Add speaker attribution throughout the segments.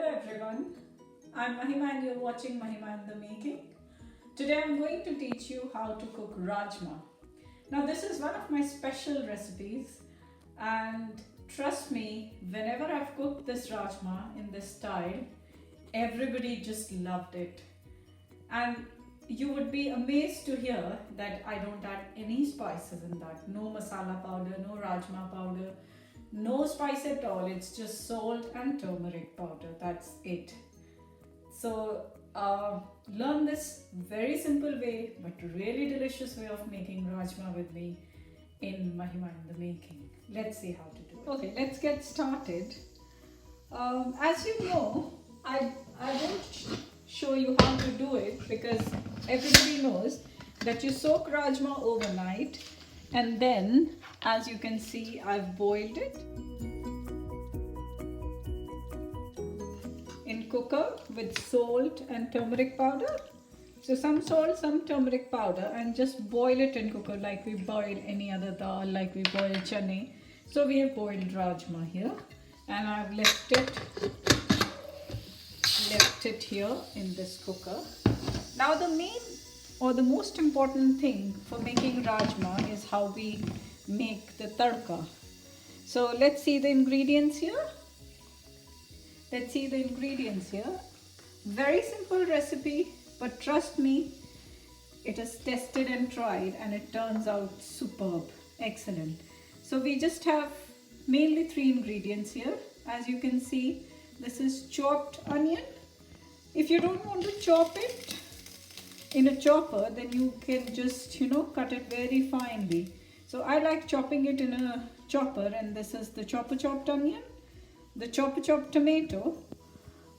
Speaker 1: everyone, I'm Mahima and you're watching Mahima in the Making. Today I'm going to teach you how to cook Rajma. Now this is one of my special recipes and trust me, whenever I've cooked this Rajma in this style, everybody just loved it. And you would be amazed to hear that I don't add any spices in that. No masala powder, no Rajma powder, no spice at all. It's just salt and turmeric powder. That's it. So learn this very simple way but really delicious way of making Rajma with me in Mahima in the Making. Let's see how to do it. Okay, let's get started. As you know, I won't show you how to do it because everybody knows that you soak Rajma overnight and then, as you can see, I've boiled it in cooker with salt and turmeric powder. So some salt, some turmeric powder, and just boil it in cooker like we boil any other dal, like we boil chane. So we have boiled Rajma here and I've left it here in this cooker. Now the main or the most important thing for making Rajma is how we make the tadka. So let's see the ingredients here. Very simple recipe, but trust me, it is tested and tried and it turns out superb, excellent. So we just have mainly 3 ingredients here. As you can see, this is chopped onion. If you don't want to chop it in a chopper, then you can just, cut it very finely. So I like chopping it in a chopper, and this is the chopped onion, the chopped tomato.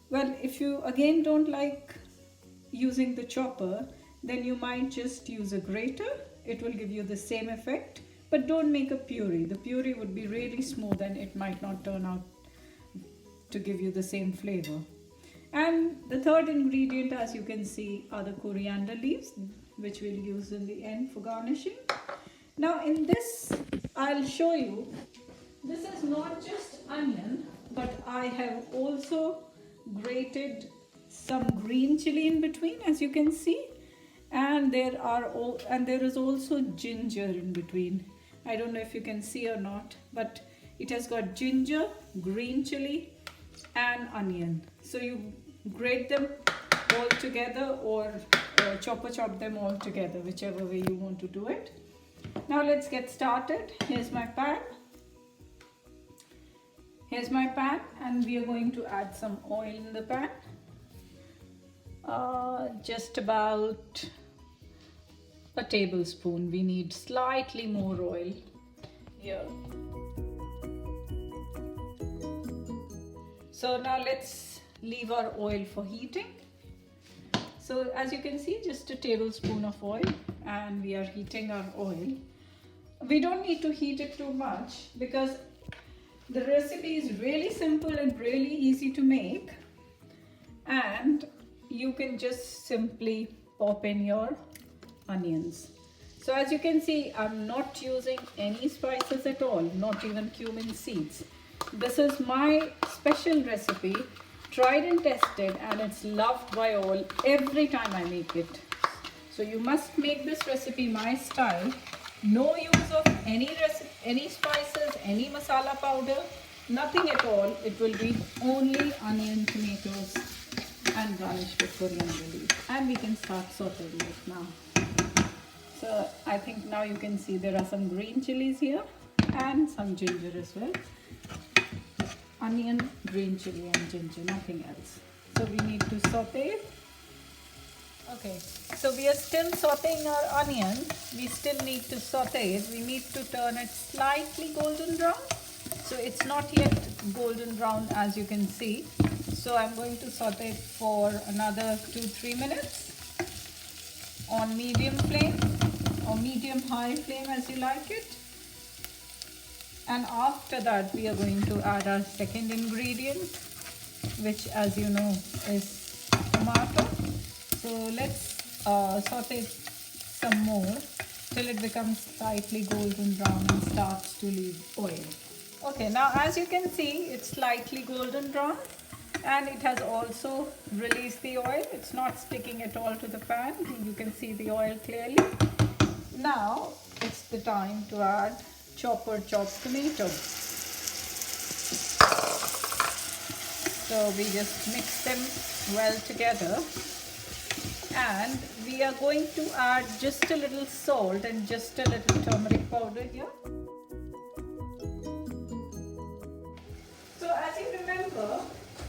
Speaker 1: Well, if you again don't like using the chopper, then you might just use a grater. It will give you the same effect, but don't make a puree. The puree would be really smooth and it might not turn out to give you the same flavor. And the third ingredient, as you can see, are the coriander leaves, which we'll use in the end for garnishing. Now in this, I'll show you, this is not just onion, but I have also grated some green chili in between, as you can see. And there is also ginger in between. I don't know if you can see or not, but it has got ginger, green chili, and onion. So you grate them all together or chop them all together, whichever way you want to do it. Now let's get started. Here's my pan and we are going to add some oil in the pan. Just about a tablespoon. We need slightly more oil here. So now let's leave our oil for heating. So as you can see, just a tablespoon of oil, and we are heating our oil. We don't need to heat it too much because the recipe is really simple and really easy to make, and you can just simply pop in your onions. So as you can see, I'm not using any spices at all, not even cumin seeds. This is my special recipe, tried and tested, and it's loved by all every time I make it. So you must make this recipe my style. No use of any spices, any masala powder, nothing at all. It will be only onion, tomatoes, and garnished with coriander leaves. And we can start sauteing it now. So I think now you can see there are some green chilies here and some ginger as well. Onion, green chili and ginger, nothing else. So we need to saute. Okay, so we are still sauteing our onion. We still need to saute it. We need to turn it slightly golden brown. So it's not yet golden brown, as you can see. So I'm going to saute it for another 2-3 minutes on medium flame or medium high flame, as you like it. And after that, we are going to add our second ingredient, which, as you know, is tomato. So let's saute some more till it becomes slightly golden brown and starts to leave oil. Okay, now as you can see, it's slightly golden brown. and it has also released the oil. It's not sticking at all to the pan. You can see the oil clearly. Now it's the time to add chopped tomato. So we just mix them well together, and we are going to add just a little salt and just a little turmeric powder here. So as you remember,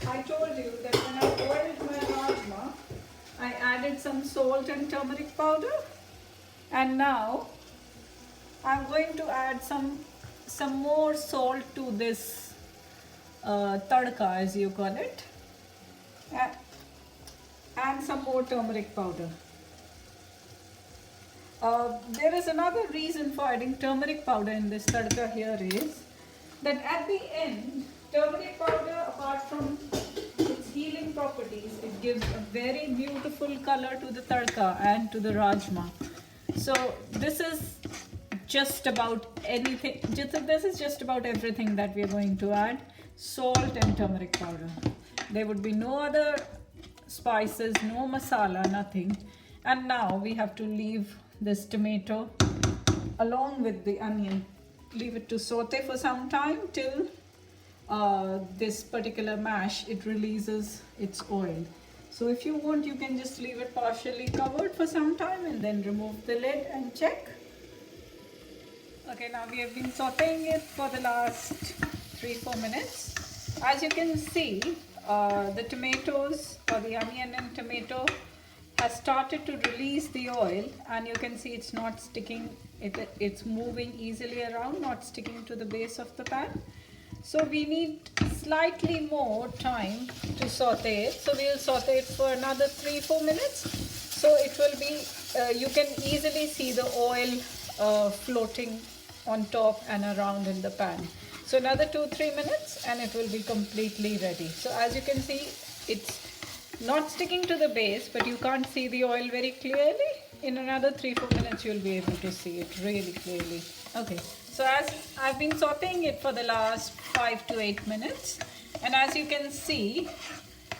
Speaker 1: I told you that when I boiled my rajma, I added some salt and turmeric powder, and now I'm going to add some more salt to this tadka, as you call it, and some more turmeric powder. There is another reason for adding turmeric powder in this tadka here is that at the end, turmeric powder, apart from its healing properties, it gives a very beautiful color to the tadka and to the rajma. So this is just about anything, this is just about everything that we are going to add: salt and turmeric powder. There would be no other spices, no masala, nothing. And now we have to leave this tomato along with the onion, leave it to saute for some time till this particular mash, it releases its oil. So if you want, you can just leave it partially covered for some time and then remove the lid and check. Okay, now we have been sauteing it for the last 3-4 minutes. As you can see, the tomatoes, or the onion and tomato, has started to release the oil, and you can see it's not sticking, it's moving easily around, not sticking to the base of the pan. So we need slightly more time to saute it. So we'll saute it for another 3-4 minutes. So it will be, you can easily see the oil floating on top and around in the pan. So another 2-3 minutes and it will be completely ready. So as you can see, it's not sticking to the base, but you can't see the oil very clearly. In another 3-4 minutes, you'll be able to see it really clearly. Okay, so as I've been sauteing it for the last 5 to 8 minutes, and as you can see,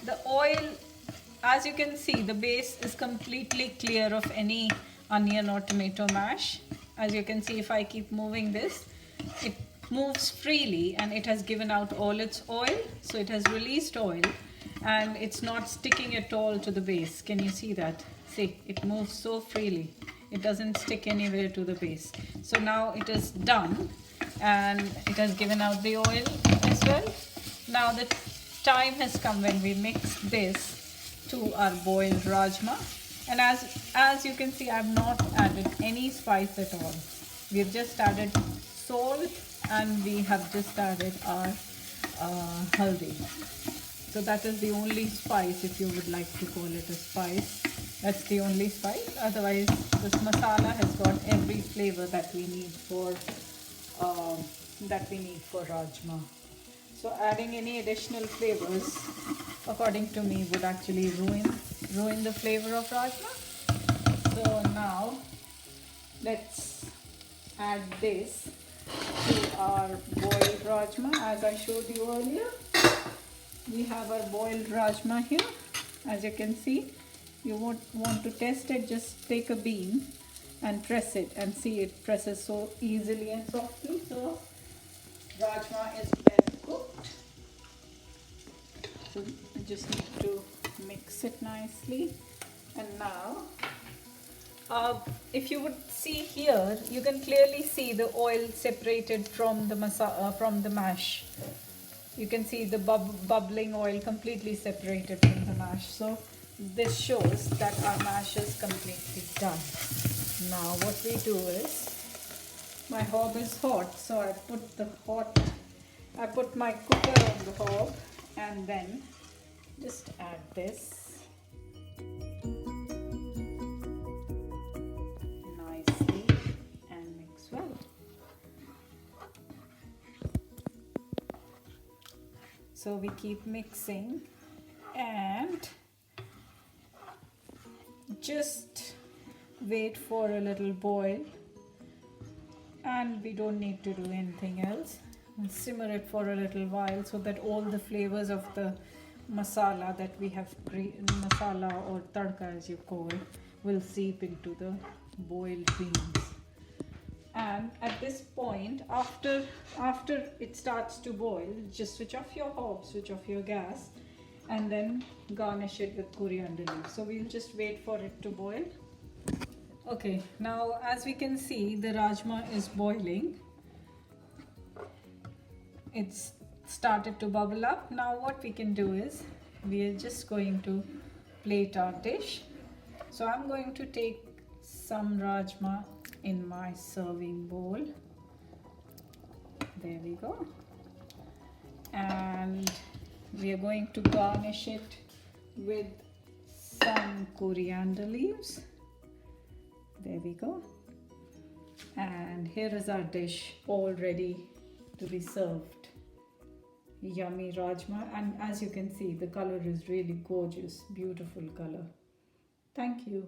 Speaker 1: the oil, as you can see, the base is completely clear of any onion or tomato mash. As you can see, if I keep moving this, it moves freely and it has given out all its oil. So it has released oil and it's not sticking at all to the base. Can you see that? See, it moves so freely. It doesn't stick anywhere to the base. So now it is done and it has given out the oil as well. Now the time has come when we mix this to our boiled rajma. And as you can see, I have not added any spice at all. We have just added salt and we have just added our haldi. So that is the only spice, if you would like to call it a spice. That's the only spice. Otherwise, this masala has got every flavor that we need for rajma. So adding any additional flavors, according to me, would actually ruin the flavor of rajma. So now let's add this to our boiled rajma. As I showed you earlier, we have our boiled rajma here. As you can see, you want to test it, just take a bean and press it and see it presses so easily and softly. So rajma is well cooked. So you just need to mix it nicely. And now if you would see here, you can clearly see the oil separated from the mash. You can see the bubbling oil completely separated from the mash. So this shows that our mash is completely done. Now what we do is, my hob is hot, so I put my cooker on the hob and then just add this nicely and mix well. So we keep mixing and just wait for a little boil, and we don't need to do anything else. And simmer it for a little while so that all the flavors of the masala that we have masala or tadka as you call will seep into the boiled beans. And at this point, after it starts to boil, just switch off your hob, switch off your gas, and then garnish it with coriander leaves. So we'll just wait for it to boil. Okay, now as we can see, the rajma is boiling. It's started to bubble up. Now what we can do is, we are just going to plate our dish. So I'm going to take some rajma in my serving bowl. There we go. And we are going to garnish it with some coriander leaves. There we go. And here is our dish all ready to be served. Yummy rajma, and as you can see, the color is really gorgeous, beautiful color. Thank you.